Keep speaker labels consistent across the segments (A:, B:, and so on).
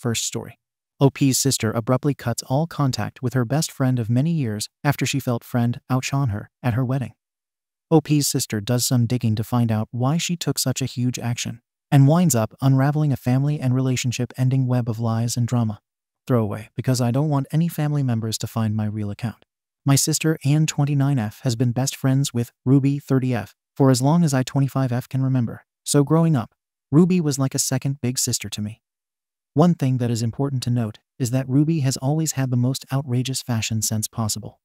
A: First story. OP's sister abruptly cuts all contact with her best friend of many years after she felt friend outshone her at her wedding. OP's sister does some digging to find out why she took such a huge action, and winds up unraveling a family and relationship-ending web of lies and drama. Throwaway, because I don't want any family members to find my real account. My sister Ann 29F has been best friends with Ruby 30F for as long as I 25F can remember, so growing up, Ruby was like a second big sister to me. One thing that is important to note is that Ruby has always had the most outrageous fashion sense possible.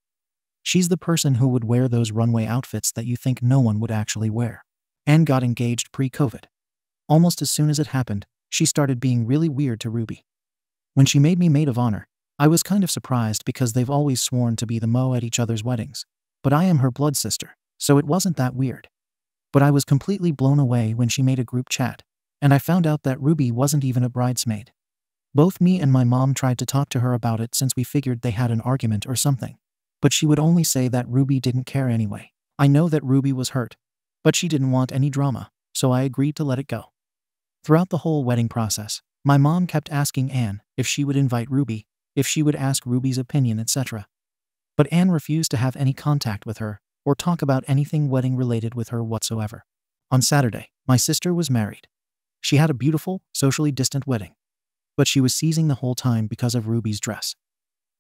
A: She's the person who would wear those runway outfits that you think no one would actually wear. Ann got engaged pre-COVID. Almost as soon as it happened, she started being really weird to Ruby. When she made me maid of honor, I was kind of surprised because they've always sworn to be the mo at each other's weddings, but I am her blood sister, so it wasn't that weird. But I was completely blown away when she made a group chat, and I found out that Ruby wasn't even a bridesmaid. Both me and my mom tried to talk to her about it since we figured they had an argument or something, but she would only say that Ruby didn't care anyway. I know that Ruby was hurt, but she didn't want any drama, so I agreed to let it go. Throughout the whole wedding process, my mom kept asking Ann if she would invite Ruby, if she would ask Ruby's opinion, etc. But Ann refused to have any contact with her or talk about anything wedding-related with her whatsoever. On Saturday, my sister was married. She had a beautiful, socially distant wedding, but she was seizing the whole time because of Ruby's dress.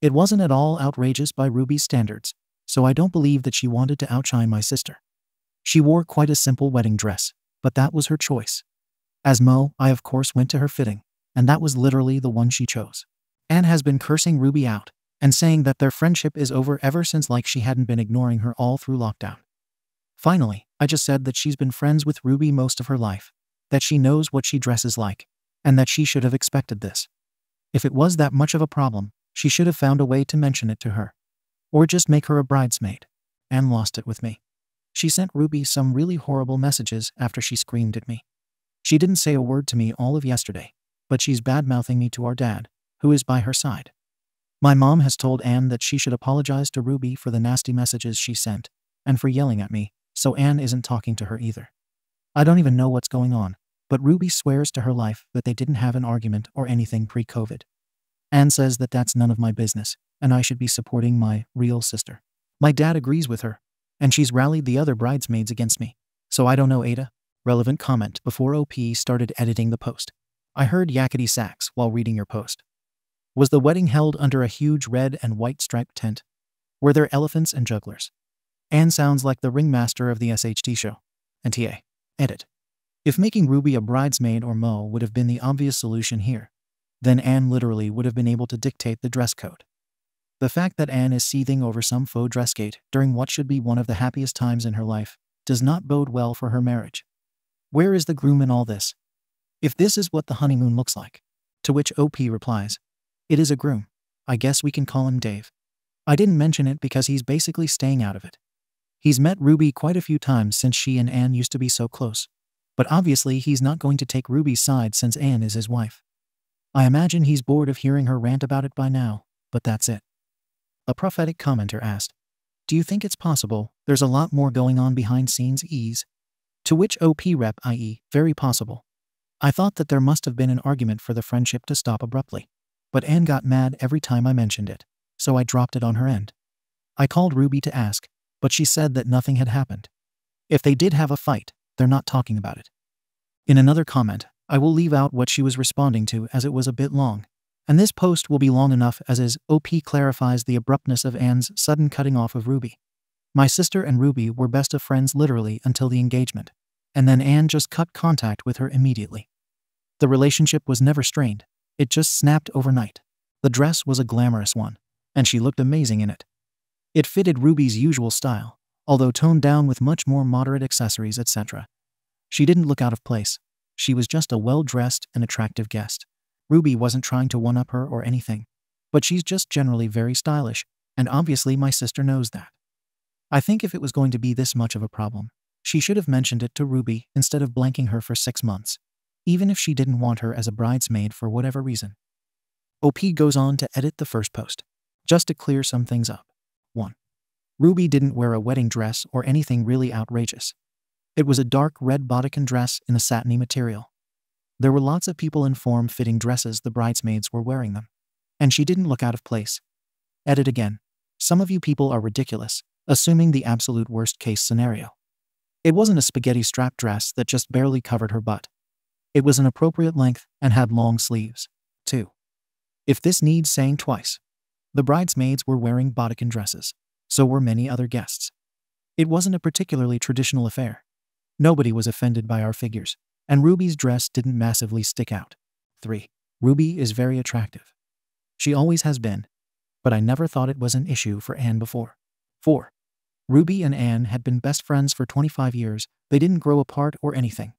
A: It wasn't at all outrageous by Ruby's standards, so I don't believe that she wanted to outshine my sister. She wore quite a simple wedding dress, but that was her choice. As Mo, I of course went to her fitting, and that was literally the one she chose. Ann has been cursing Ruby out and saying that their friendship is over ever since, like she hadn't been ignoring her all through lockdown. Finally, I just said that she's been friends with Ruby most of her life, that she knows what she dresses like, and that she should have expected this. If it was that much of a problem, she should have found a way to mention it to her. Or just make her a bridesmaid. Ann lost it with me. She sent Ruby some really horrible messages after she screamed at me. She didn't say a word to me all of yesterday, but she's bad-mouthing me to our dad, who is by her side. My mom has told Ann that she should apologize to Ruby for the nasty messages she sent, and for yelling at me, so Ann isn't talking to her either. I don't even know what's going on, but Ruby swears to her life that they didn't have an argument or anything pre-COVID. Ann says that that's none of my business, and I should be supporting my real sister. My dad agrees with her, and she's rallied the other bridesmaids against me. So I don't know, AITA. Relevant comment before OP started editing the post. I heard yakety sax while reading your post. Was the wedding held under a huge red and white striped tent? Were there elephants and jugglers? Ann sounds like the ringmaster of the SHT show. NTA. Edit. If making Ruby a bridesmaid or Mo would have been the obvious solution here, then Ann literally would have been able to dictate the dress code. The fact that Ann is seething over some faux dressgate during what should be one of the happiest times in her life does not bode well for her marriage. Where is the groom in all this? If this is what the honeymoon looks like. To which OP replies, it is a groom. I guess we can call him Dave. I didn't mention it because he's basically staying out of it. He's met Ruby quite a few times since she and Ann used to be so close. But obviously he's not going to take Ruby's side since Ann is his wife. I imagine he's bored of hearing her rant about it by now, but that's it. A prophetic commenter asked, do you think it's possible there's a lot more going on behind scenes ease? To which OP rep, i.e., very possible. I thought that there must have been an argument for the friendship to stop abruptly. But Ann got mad every time I mentioned it, so I dropped it on her end. I called Ruby to ask, but she said that nothing had happened. If they did have a fight, they're not talking about it. In another comment, I will leave out what she was responding to as it was a bit long, and this post will be long enough as is OP clarifies the abruptness of Ann's sudden cutting off of Ruby. My sister and Ruby were best of friends literally until the engagement, and then Ann just cut contact with her immediately. The relationship was never strained, it just snapped overnight. The dress was a glamorous one, and she looked amazing in it. It fitted Ruby's usual style, although toned down with much more moderate accessories, etc. She didn't look out of place. She was just a well-dressed and attractive guest. Ruby wasn't trying to one-up her or anything, but she's just generally very stylish, and obviously my sister knows that. I think if it was going to be this much of a problem, she should have mentioned it to Ruby instead of blanking her for 6 months, even if she didn't want her as a bridesmaid for whatever reason. OP goes on to edit the first post, just to clear some things up. 1. Ruby didn't wear a wedding dress or anything really outrageous. It was a dark red bodycon dress in a satiny material. There were lots of people in form-fitting dresses the bridesmaids were wearing them. And she didn't look out of place. Edit again. Some of you people are ridiculous, assuming the absolute worst-case scenario. It wasn't a spaghetti strap dress that just barely covered her butt. It was an appropriate length and had long sleeves, too. If this needs saying twice. The bridesmaids were wearing bodycon dresses. So were many other guests. It wasn't a particularly traditional affair. Nobody was offended by our figures, and Ruby's dress didn't massively stick out. 3. Ruby is very attractive. She always has been, but I never thought it was an issue for Anne before. 4. Ruby and Anne had been best friends for 25 years. They didn't grow apart or anything.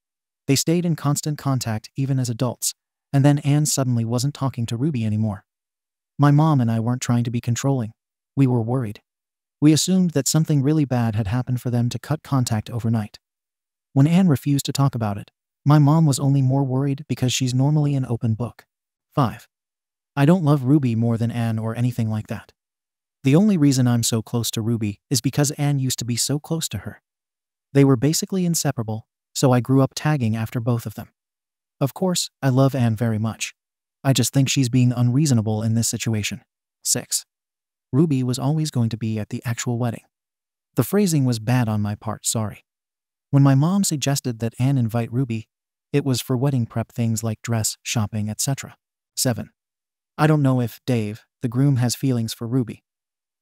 A: They stayed in constant contact even as adults, and then Anne suddenly wasn't talking to Ruby anymore. My mom and I weren't trying to be controlling. We were worried. We assumed that something really bad had happened for them to cut contact overnight. When Anne refused to talk about it, my mom was only more worried because she's normally an open book. 5. I don't love Ruby more than Anne or anything like that. The only reason I'm so close to Ruby is because Anne used to be so close to her. They were basically inseparable, so I grew up tagging after both of them. Of course, I love Anne very much. I just think she's being unreasonable in this situation. 6. Ruby was always going to be at the actual wedding. The phrasing was bad on my part, sorry. When my mom suggested that Anne invite Ruby, it was for wedding prep things like dress, shopping, etc. 7. I don't know if Dave, the groom, has feelings for Ruby.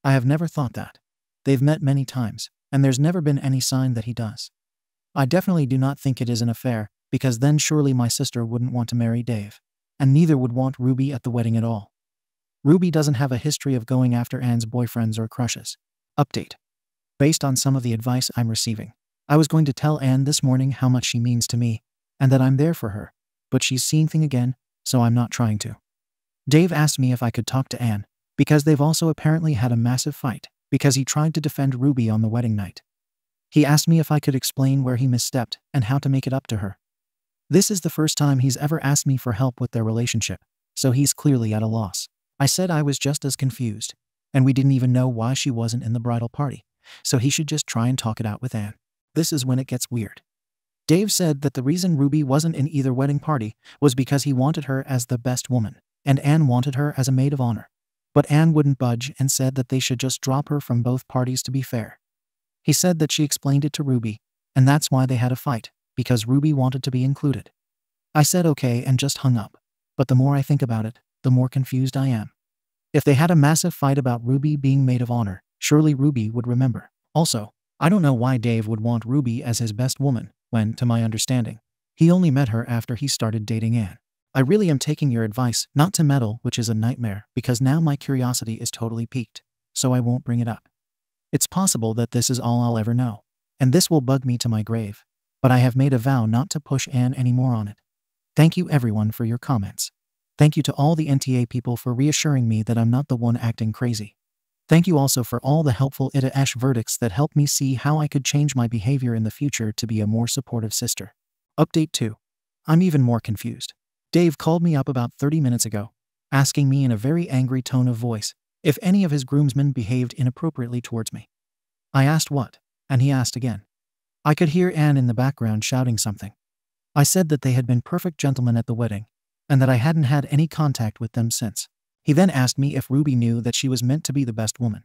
A: I have never thought that. They've met many times, and there's never been any sign that he does. I definitely do not think it is an affair, because then surely my sister wouldn't want to marry Dave, and neither would want Ruby at the wedding at all. Ruby doesn't have a history of going after Anne's boyfriends or crushes. Update. Based on some of the advice I'm receiving, I was going to tell Anne this morning how much she means to me, and that I'm there for her, but she's seeing things again, so I'm not trying to. Dave asked me if I could talk to Anne, because they've also apparently had a massive fight, because he tried to defend Ruby on the wedding night. He asked me if I could explain where he misstepped and how to make it up to her. This is the first time he's ever asked me for help with their relationship, so he's clearly at a loss. I said I was just as confused, and we didn't even know why she wasn't in the bridal party, so he should just try and talk it out with Anne. This is when it gets weird. Dave said that the reason Ruby wasn't in either wedding party was because he wanted her as the best woman, and Anne wanted her as a maid of honor. But Anne wouldn't budge and said that they should just drop her from both parties to be fair. He said that she explained it to Ruby, and that's why they had a fight, because Ruby wanted to be included. I said okay and just hung up, but the more I think about it, the more confused I am. If they had a massive fight about Ruby being maid of honor, surely Ruby would remember. Also, I don't know why Dave would want Ruby as his best woman when, to my understanding, he only met her after he started dating Anne. I really am taking your advice not to meddle, which is a nightmare, because now my curiosity is totally piqued, so I won't bring it up. It's possible that this is all I'll ever know, and this will bug me to my grave, but I have made a vow not to push Anne anymore on it. Thank you everyone for your comments. Thank you to all the NTA people for reassuring me that I'm not the one acting crazy. Thank you also for all the helpful AITA verdicts that helped me see how I could change my behavior in the future to be a more supportive sister. Update 2. I'm even more confused. Dave called me up about 30 minutes ago, asking me in a very angry tone of voice if any of his groomsmen behaved inappropriately towards me. I asked what, and he asked again. I could hear Anne in the background shouting something. I said that they had been perfect gentlemen at the wedding, and that I hadn't had any contact with them since. He then asked me if Ruby knew that she was meant to be the best woman.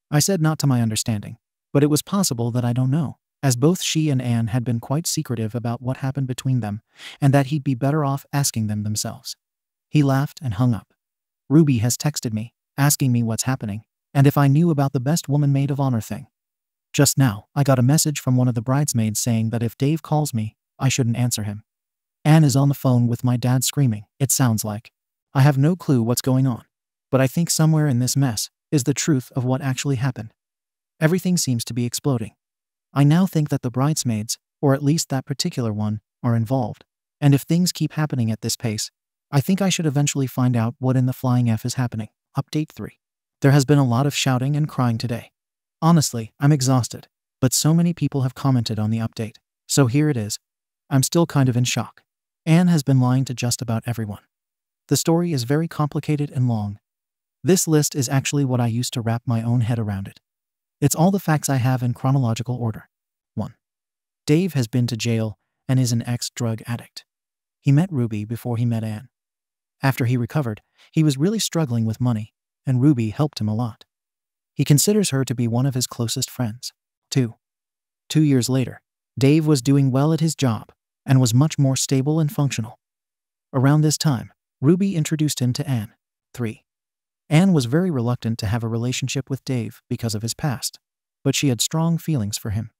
A: I said not to my understanding, but it was possible that I don't know, as both she and Anne had been quite secretive about what happened between them, and that he'd be better off asking them themselves. He laughed and hung up. Ruby has texted me, asking me what's happening, and if I knew about the best woman maid of honor thing. Just now, I got a message from one of the bridesmaids saying that if Dave calls me, I shouldn't answer him. Anne is on the phone with my dad screaming, it sounds like. I have no clue what's going on, but I think somewhere in this mess is the truth of what actually happened. Everything seems to be exploding. I now think that the bridesmaids, or at least that particular one, are involved, and if things keep happening at this pace, I think I should eventually find out what in the flying F is happening. Update 3. There has been a lot of shouting and crying today. Honestly, I'm exhausted, but so many people have commented on the update, so here it is. I'm still kind of in shock. Anne has been lying to just about everyone. The story is very complicated and long. This list is actually what I used to wrap my own head around it. It's all the facts I have in chronological order. 1. Dave has been to jail and is an ex-drug addict. He met Ruby before he met Anne. After he recovered, he was really struggling with money, and Ruby helped him a lot. He considers her to be one of his closest friends. 2 years later, Dave was doing well at his job and was much more stable and functional. Around this time, Ruby introduced him to Anne. 3. Anne was very reluctant to have a relationship with Dave because of his past, but she had strong feelings for him.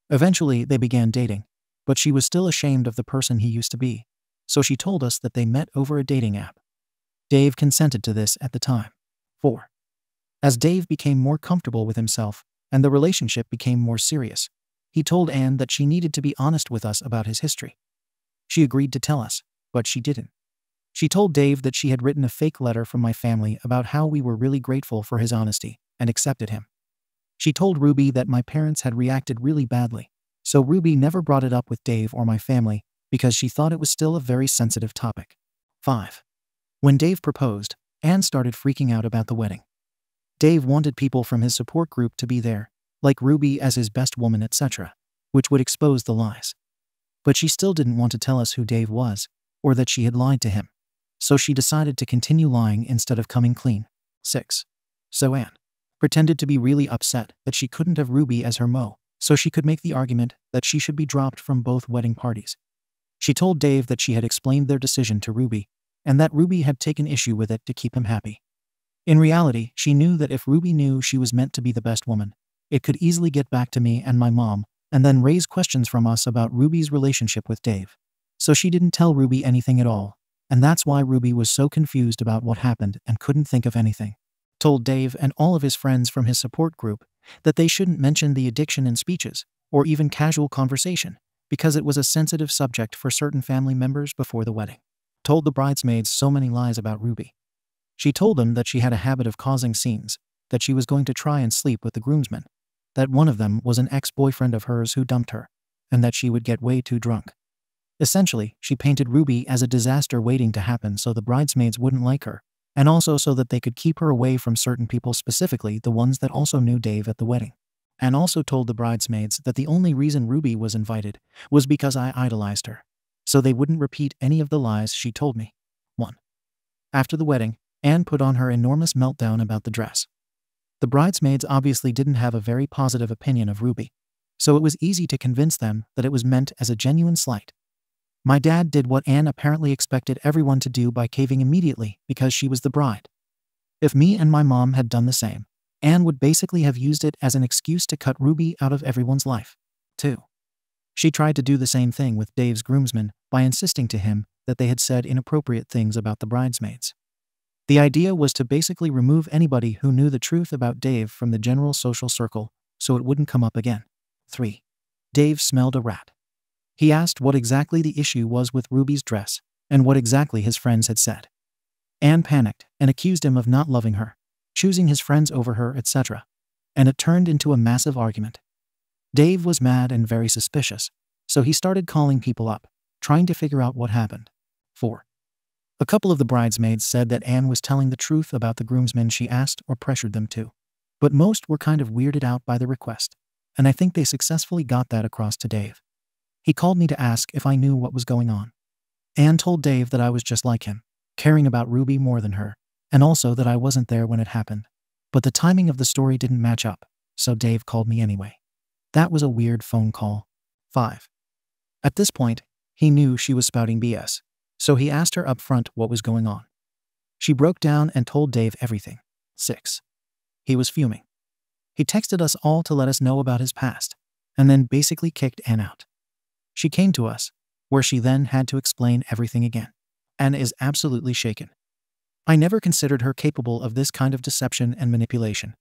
A: Eventually, they began dating, but she was still ashamed of the person he used to be, so she told us that they met over a dating app. Dave consented to this at the time. 4. As Dave became more comfortable with himself and the relationship became more serious, he told Anne that she needed to be honest with us about his history. She agreed to tell us, but she didn't. She told Dave that she had written a fake letter from my family about how we were really grateful for his honesty and accepted him. She told Ruby that my parents had reacted really badly, so Ruby never brought it up with Dave or my family because she thought it was still a very sensitive topic. 5. When Dave proposed, Anne started freaking out about the wedding. Dave wanted people from his support group to be there, like Ruby as his best woman, etc., which would expose the lies. But she still didn't want to tell us who Dave was, or that she had lied to him, so she decided to continue lying instead of coming clean. 6. So Anne pretended to be really upset that she couldn't have Ruby as her mo, so she could make the argument that she should be dropped from both wedding parties. She told Dave that she had explained their decision to Ruby, and that Ruby had taken issue with it to keep him happy. In reality, she knew that if Ruby knew she was meant to be the best woman, it could easily get back to me and my mom, and then raise questions from us about Ruby's relationship with Dave. So she didn't tell Ruby anything at all, and that's why Ruby was so confused about what happened and couldn't think of anything. Told Dave and all of his friends from his support group that they shouldn't mention the addiction in speeches or even casual conversation because it was a sensitive subject for certain family members before the wedding. Told the bridesmaids so many lies about Ruby. She told them that she had a habit of causing scenes, that she was going to try and sleep with the groomsmen, that one of them was an ex-boyfriend of hers who dumped her, and that she would get way too drunk. Essentially, she painted Ruby as a disaster waiting to happen so the bridesmaids wouldn't like her, and also so that they could keep her away from certain people, specifically the ones that also knew Dave at the wedding. And also told the bridesmaids that the only reason Ruby was invited was because I idolized her, so they wouldn't repeat any of the lies she told me. 1. After the wedding, Anne put on her enormous meltdown about the dress. The bridesmaids obviously didn't have a very positive opinion of Ruby, so it was easy to convince them that it was meant as a genuine slight. My dad did what Anne apparently expected everyone to do by caving immediately because she was the bride. If me and my mom had done the same, Anne would basically have used it as an excuse to cut Ruby out of everyone's life. 2. She tried to do the same thing with Dave's groomsmen by insisting to him that they had said inappropriate things about the bridesmaids. The idea was to basically remove anybody who knew the truth about Dave from the general social circle so it wouldn't come up again. 3. Dave smelled a rat. He asked what exactly the issue was with Ruby's dress and what exactly his friends had said. Anne panicked and accused him of not loving her, choosing his friends over her, etc., and it turned into a massive argument. Dave was mad and very suspicious, so he started calling people up, trying to figure out what happened. 4. A couple of the bridesmaids said that Anne was telling the truth about the groomsmen she asked or pressured them to, but most were kind of weirded out by the request, and I think they successfully got that across to Dave. He called me to ask if I knew what was going on. Anne told Dave that I was just like him, caring about Ruby more than her, and also that I wasn't there when it happened. But the timing of the story didn't match up, so Dave called me anyway. That was a weird phone call. 5. At this point, he knew she was spouting BS, so he asked her up front what was going on. She broke down and told Dave everything. 6. He was fuming. He texted us all to let us know about his past, and then basically kicked Anne out. She came to us, where she then had to explain everything again. Anne is absolutely shaken. I never considered her capable of this kind of deception and manipulation,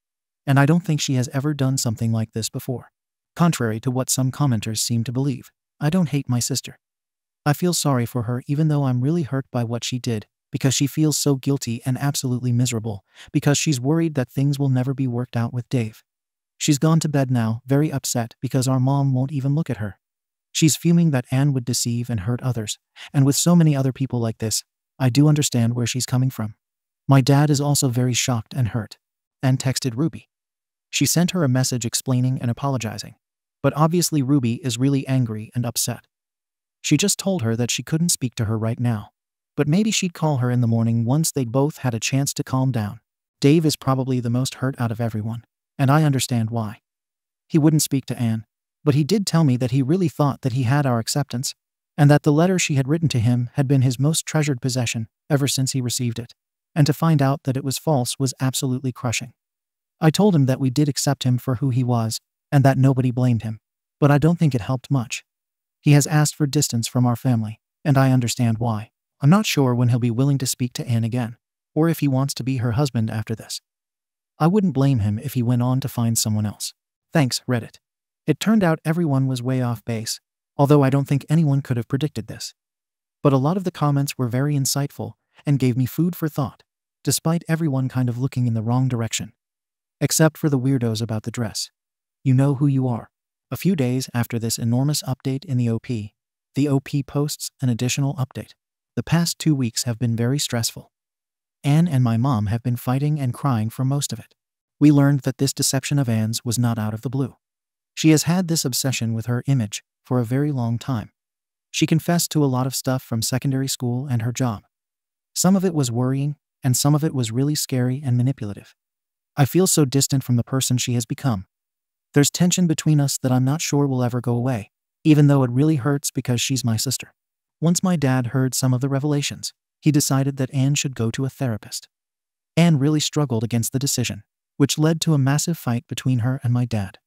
A: and I don't think she has ever done something like this before. Contrary to what some commenters seem to believe, I don't hate my sister. I feel sorry for her even though I'm really hurt by what she did, because she feels so guilty and absolutely miserable, because she's worried that things will never be worked out with Dave. She's gone to bed now, very upset because our mom won't even look at her. She's fuming that Anne would deceive and hurt others, and with so many other people like this, I do understand where she's coming from. My dad is also very shocked and hurt, and texted Ruby. She sent her a message explaining and apologizing, but obviously Ruby is really angry and upset. She just told her that she couldn't speak to her right now. But maybe she'd call her in the morning once they'd both had a chance to calm down. Dave is probably the most hurt out of everyone, and I understand why. He wouldn't speak to Anne, but he did tell me that he really thought that he had our acceptance, and that the letter she had written to him had been his most treasured possession ever since he received it, and to find out that it was false was absolutely crushing. I told him that we did accept him for who he was, and that nobody blamed him, but I don't think it helped much. He has asked for distance from our family, and I understand why. I'm not sure when he'll be willing to speak to Anne again, or if he wants to be her husband after this. I wouldn't blame him if he went on to find someone else. Thanks, Reddit. It turned out everyone was way off base, although I don't think anyone could have predicted this. But a lot of the comments were very insightful and gave me food for thought, despite everyone kind of looking in the wrong direction. Except for the weirdos about the dress. You know who you are. A few days after this enormous update in the OP posts an additional update. The past 2 weeks have been very stressful. Anne and my mom have been fighting and crying for most of it. We learned that this deception of Anne's was not out of the blue. She has had this obsession with her image for a very long time. She confessed to a lot of stuff from secondary school and her job. Some of it was worrying, and some of it was really scary and manipulative. I feel so distant from the person she has become. There's tension between us that I'm not sure will ever go away, even though it really hurts because she's my sister. Once my dad heard some of the revelations, he decided that Anne should go to a therapist. Anne really struggled against the decision, which led to a massive fight between her and my dad.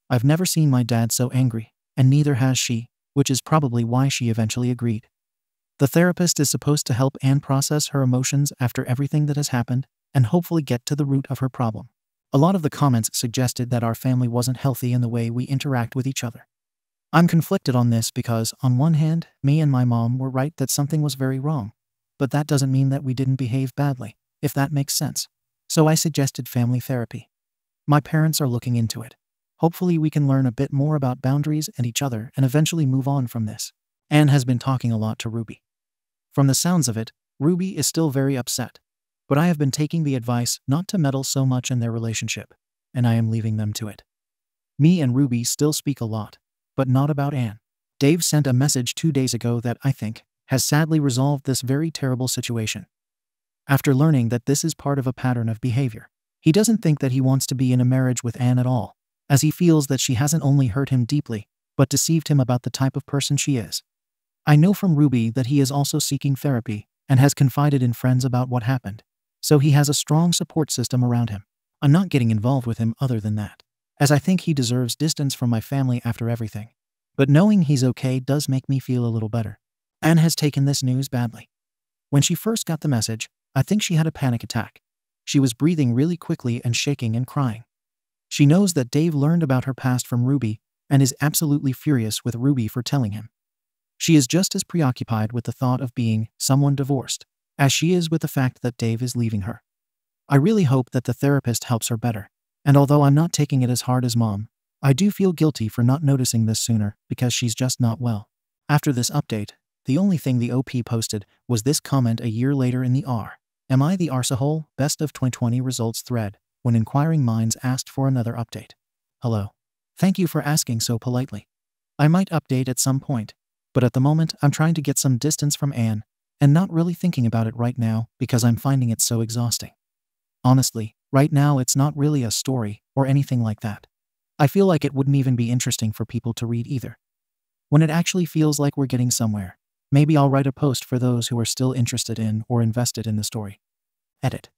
A: I've never seen my dad so angry, and neither has she, which is probably why she eventually agreed. The therapist is supposed to help Anne process her emotions after everything that has happened, and hopefully get to the root of her problem. A lot of the comments suggested that our family wasn't healthy in the way we interact with each other. I'm conflicted on this because, on one hand, me and my mom were right that something was very wrong, but that doesn't mean that we didn't behave badly, if that makes sense. So I suggested family therapy. My parents are looking into it. Hopefully we can learn a bit more about boundaries and each other and eventually move on from this. Anne has been talking a lot to Ruby. From the sounds of it, Ruby is still very upset, but I have been taking the advice not to meddle so much in their relationship, and I am leaving them to it. Me and Ruby still speak a lot, but not about Anne. Dave sent a message 2 days ago that, I think, has sadly resolved this very terrible situation. After learning that this is part of a pattern of behavior, he doesn't think that he wants to be in a marriage with Anne at all, as he feels that she hasn't only hurt him deeply, but deceived him about the type of person she is. I know from Ruby that he is also seeking therapy and has confided in friends about what happened, so he has a strong support system around him. I'm not getting involved with him other than that, as I think he deserves distance from my family after everything. But knowing he's okay does make me feel a little better. Anne has taken this news badly. When she first got the message, I think she had a panic attack. She was breathing really quickly and shaking and crying. She knows that Dave learned about her past from Ruby and is absolutely furious with Ruby for telling him. She is just as preoccupied with the thought of being someone divorced as she is with the fact that Dave is leaving her. I really hope that the therapist helps her better, and although I'm not taking it as hard as Mom, I do feel guilty for not noticing this sooner because she's just not well. After this update, the only thing the OP posted was this comment a year later in the AmITheAsshole Best of 2020 Results thread when inquiring minds asked for another update. Hello. Thank you for asking so politely. I might update at some point, but at the moment I'm trying to get some distance from Anne and not really thinking about it right now because I'm finding it so exhausting. Honestly, right now it's not really a story or anything like that. I feel like it wouldn't even be interesting for people to read either. When it actually feels like we're getting somewhere, maybe I'll write a post for those who are still interested in or invested in the story. Edit.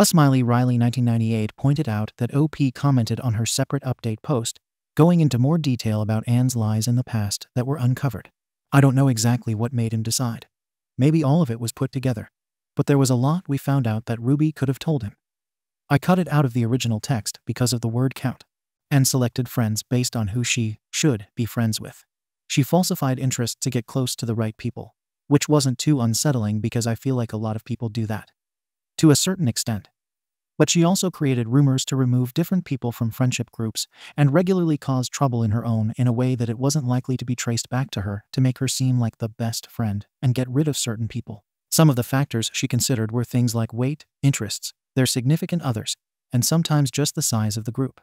A: Smiley Riley 1998 pointed out that OP commented on her separate update post, going into more detail about Anne's lies in the past that were uncovered. I don't know exactly what made him decide. Maybe all of it was put together, but there was a lot we found out that Ruby could have told him. I cut it out of the original text because of the word count, and selected friends based on who she should be friends with. She falsified interest to get close to the right people, which wasn't too unsettling because I feel like a lot of people do that, to a certain extent. But she also created rumors to remove different people from friendship groups and regularly caused trouble in her own in a way that it wasn't likely to be traced back to her to make her seem like the best friend and get rid of certain people. Some of the factors she considered were things like weight, interests, their significant others, and sometimes just the size of the group.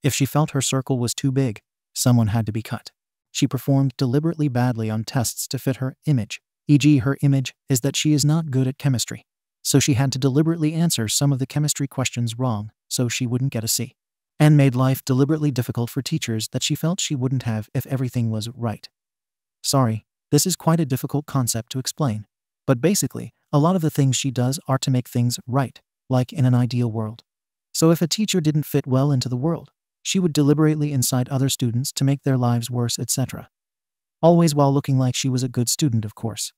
A: If she felt her circle was too big, someone had to be cut. She performed deliberately badly on tests to fit her image, e.g. her image is that she is not good at chemistry. So she had to deliberately answer some of the chemistry questions wrong so she wouldn't get a C. And made life deliberately difficult for teachers that she felt she wouldn't have if everything was right. Sorry, this is quite a difficult concept to explain. But basically, a lot of the things she does are to make things right, like in an ideal world. So if a teacher didn't fit well into the world, she would deliberately incite other students to make their lives worse, etc. Always while looking like she was a good student, of course.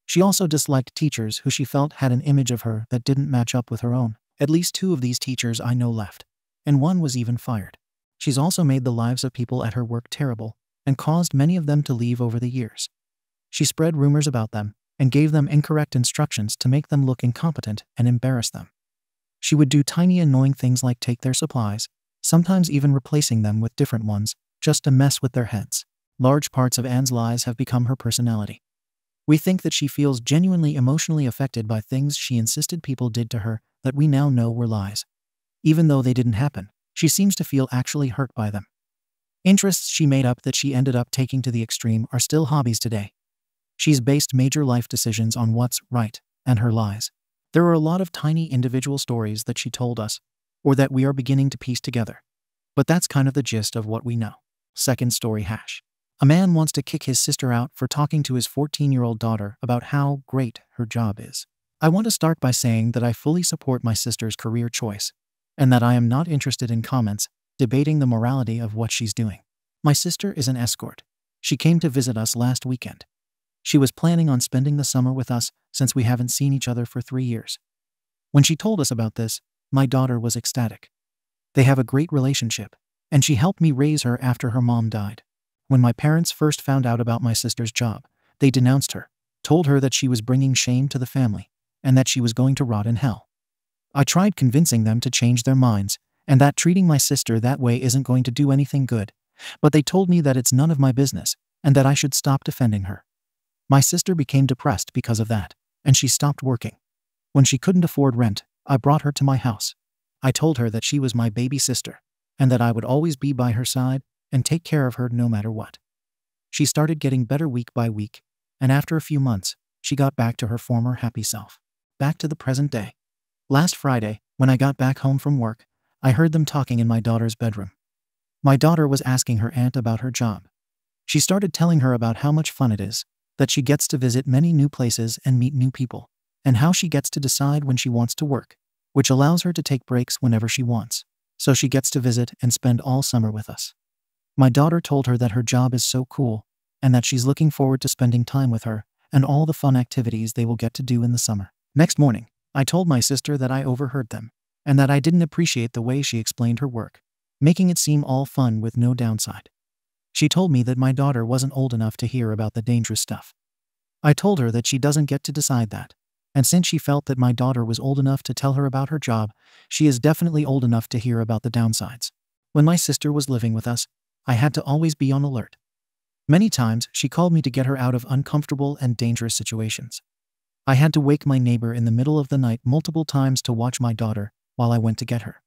A: She also disliked teachers who she felt had an image of her that didn't match up with her own. At least 2 of these teachers I know left, and 1 was even fired. She's also made the lives of people at her work terrible and caused many of them to leave over the years. She spread rumors about them and gave them incorrect instructions to make them look incompetent and embarrass them. She would do tiny annoying things like take their supplies, sometimes even replacing them with different ones, just to mess with their heads. Large parts of Anne's lies have become her personality. We think that she feels genuinely emotionally affected by things she insisted people did to her that we now know were lies. Even though they didn't happen, she seems to feel actually hurt by them. Interests she made up that she ended up taking to the extreme are still hobbies today. She's based major life decisions on what's right and her lies. There are a lot of tiny individual stories that she told us, or that we are beginning to piece together. But that's kind of the gist of what we know. Second story hash. A man wants to kick his sister out for talking to his 14-year-old daughter about how great her job is. I want to start by saying that I fully support my sister's career choice, and that I am not interested in comments debating the morality of what she's doing. My sister is an escort. She came to visit us last weekend. She was planning on spending the summer with us since we haven't seen each other for 3 years. When she told us about this, my daughter was ecstatic. They have a great relationship, and she helped me raise her after her mom died. When my parents first found out about my sister's job, they denounced her, told her that she was bringing shame to the family, and that she was going to rot in hell. I tried convincing them to change their minds, and that treating my sister that way isn't going to do anything good, but they told me that it's none of my business, and that I should stop defending her. My sister became depressed because of that, and she stopped working. When she couldn't afford rent, I brought her to my house. I told her that she was my baby sister, and that I would always be by her side and take care of her no matter what. She started getting better week by week, and after a few months, she got back to her former happy self. Back to the present day. Last Friday, when I got back home from work, I heard them talking in my daughter's bedroom. My daughter was asking her aunt about her job. She started telling her about how much fun it is, that she gets to visit many new places and meet new people, and how she gets to decide when she wants to work, which allows her to take breaks whenever she wants, so she gets to visit and spend all summer with us. My daughter told her that her job is so cool, and that she's looking forward to spending time with her and all the fun activities they will get to do in the summer. Next morning, I told my sister that I overheard them, and that I didn't appreciate the way she explained her work, making it seem all fun with no downside. She told me that my daughter wasn't old enough to hear about the dangerous stuff. I told her that she doesn't get to decide that, and since she felt that my daughter was old enough to tell her about her job, she is definitely old enough to hear about the downsides. When my sister was living with us, I had to always be on alert. Many times, she called me to get her out of uncomfortable and dangerous situations. I had to wake my neighbor in the middle of the night multiple times to watch my daughter while I went to get her.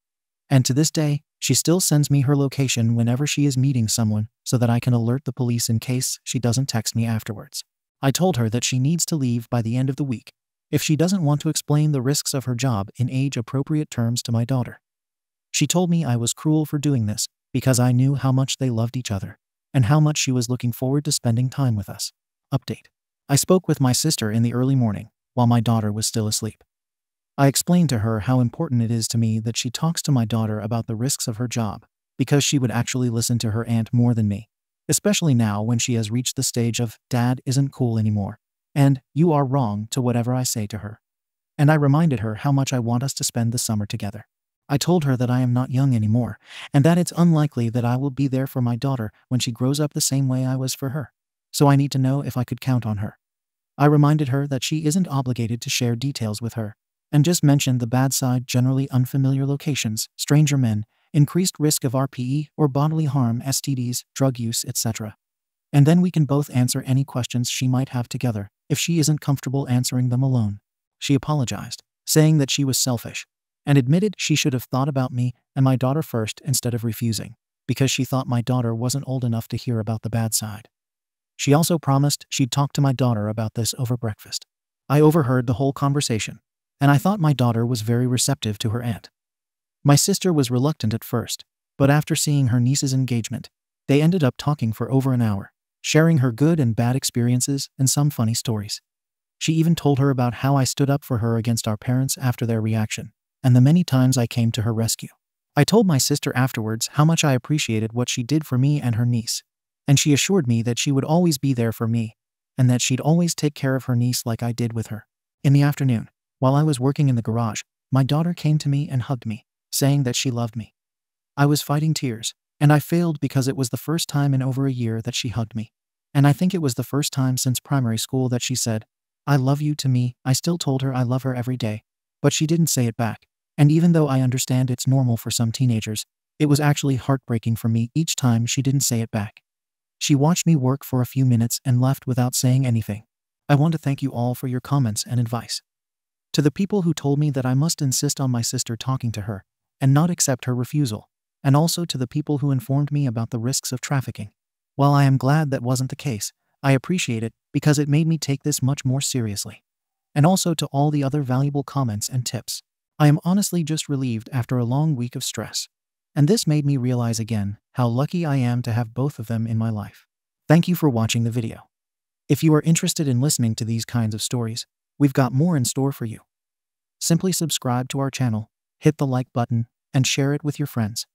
A: And to this day, she still sends me her location whenever she is meeting someone so that I can alert the police in case she doesn't text me afterwards. I told her that she needs to leave by the end of the week if she doesn't want to explain the risks of her job in age-appropriate terms to my daughter. She told me I was cruel for doing this because I knew how much they loved each other and how much she was looking forward to spending time with us. Update. I spoke with my sister in the early morning while my daughter was still asleep. I explained to her how important it is to me that she talks to my daughter about the risks of her job because she would actually listen to her aunt more than me, especially now when she has reached the stage of "Dad isn't cool anymore," and "You are wrong" to whatever I say to her. And I reminded her how much I want us to spend the summer together. I told her that I am not young anymore, and that it's unlikely that I will be there for my daughter when she grows up the same way I was for her. So I need to know if I could count on her. I reminded her that she isn't obligated to share details with her, and just mentioned the bad side: generally unfamiliar locations, stranger men, increased risk of RPE or bodily harm, STDs, drug use, etc. And then we can both answer any questions she might have together if she isn't comfortable answering them alone. She apologized, saying that she was selfish, and admitted she should have thought about me and my daughter first instead of refusing, because she thought my daughter wasn't old enough to hear about the bad side. She also promised she'd talk to my daughter about this over breakfast. I overheard the whole conversation, and I thought my daughter was very receptive to her aunt. My sister was reluctant at first, but after seeing her niece's engagement, they ended up talking for over an hour, sharing her good and bad experiences and some funny stories. She even told her about how I stood up for her against our parents after their reaction, and the many times I came to her rescue. I told my sister afterwards how much I appreciated what she did for me and her niece, and she assured me that she would always be there for me, and that she'd always take care of her niece like I did with her. In the afternoon, while I was working in the garage, my daughter came to me and hugged me, saying that she loved me. I was fighting tears, and I failed because it was the first time in over a year that she hugged me. And I think it was the first time since primary school that she said, "I love you" to me. I still told her I love her every day, but she didn't say it back. And even though I understand it's normal for some teenagers, it was actually heartbreaking for me each time she didn't say it back. She watched me work for a few minutes and left without saying anything. I want to thank you all for your comments and advice. To the people who told me that I must insist on my sister talking to her and not accept her refusal, and also to the people who informed me about the risks of trafficking. While I am glad that wasn't the case, I appreciate it because it made me take this much more seriously. And also to all the other valuable comments and tips. I am honestly just relieved after a long week of stress. And this made me realize again how lucky I am to have both of them in my life. Thank you for watching the video. If you are interested in listening to these kinds of stories, we've got more in store for you. Simply subscribe to our channel, hit the like button, and share it with your friends.